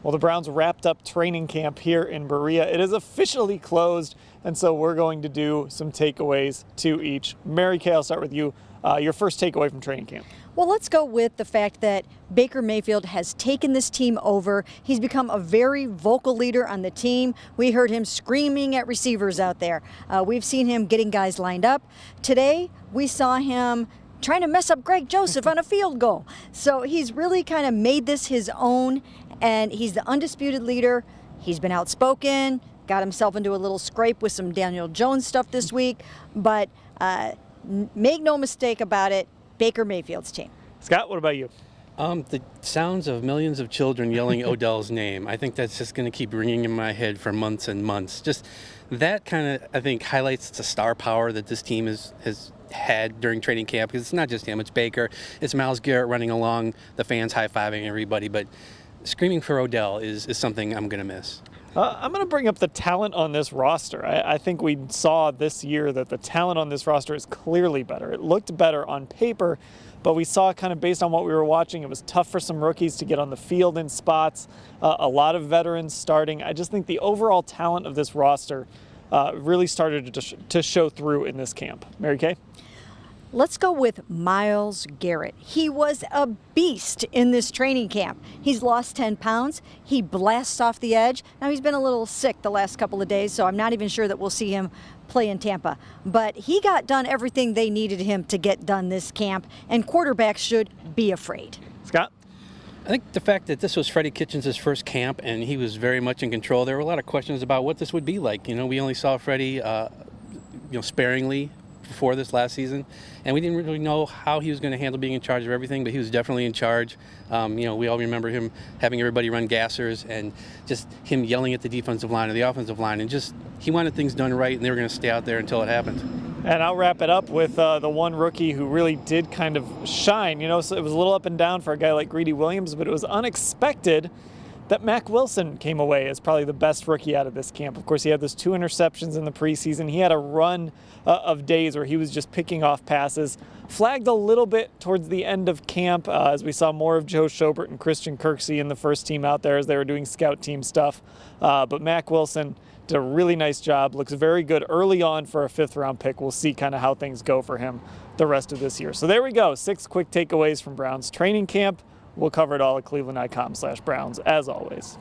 Well, the Browns wrapped up training camp here in Berea. It is officially closed, and so we're going to do some takeaways to each. Mary Kay, I'll start with you. Your first takeaway from training camp. Well, let's go with the fact that Baker Mayfield has taken this team over. He's become a very vocal leader on the team. We heard him screaming at receivers out there. We've seen him getting guys lined up. Today, we saw him trying to mess up Greg Joseph on a field goal. So he's really kind of made this his own, and he's the undisputed leader. He's been outspoken, got himself into a little scrape with some Daniel Jones stuff this week, but make no mistake about it, Baker Mayfield's team. Scott, what about you? The sounds of millions of children yelling Odell's name, I think that's just going to keep ringing in my head for months and months. Just that kind of, I think, highlights the star power that this team has had during training camp, because it's not just him, it's Baker, it's Myles Garrett running along, the fans high-fiving everybody, but screaming for Odell is something I'm going to miss. I'm going to bring up the talent on this roster. I think we saw this year that the talent on this roster is clearly better. It looked better on paper, but we saw kind of based on what we were watching, it was tough for some rookies to get on the field in spots, a lot of veterans starting. I just think the overall talent of this roster really started to show through in this camp. Mary Kay? Let's go with Myles Garrett. He was a beast in this training camp. He's lost 10 pounds. He blasts off the edge. Now, he's been a little sick the last couple of days, so I'm not even sure that we'll see him play in Tampa. But he got done everything they needed him to get done this camp, and quarterbacks should be afraid. Scott? I think the fact that this was Freddie Kitchens' first camp and he was very much in control, there were a lot of questions about what this would be like. You know, we only saw Freddie, sparingly before this last season, and we didn't really know how he was going to handle being in charge of everything, but he was definitely in charge. We all remember him having everybody run gassers and just him yelling at the defensive line or the offensive line, and just he wanted things done right, and they were going to stay out there until it happened. And I'll wrap it up with the one rookie who really did kind of shine. So it was a little up and down for a guy like Greedy Williams, but it was unexpected that Mack Wilson came away as probably the best rookie out of this camp. Of course, he had those 2 interceptions in the preseason. He had a run of days where he was just picking off passes. Flagged a little bit towards the end of camp as we saw more of Joe Schobert and Christian Kirksey in the first team out there as they were doing scout team stuff. But Mack Wilson did a really nice job. Looks very good early on for a 5th-round pick. We'll see kind of how things go for him the rest of this year. So there we go. 6 quick takeaways from Browns training camp. We'll cover it all at cleveland.com/Browns, as always.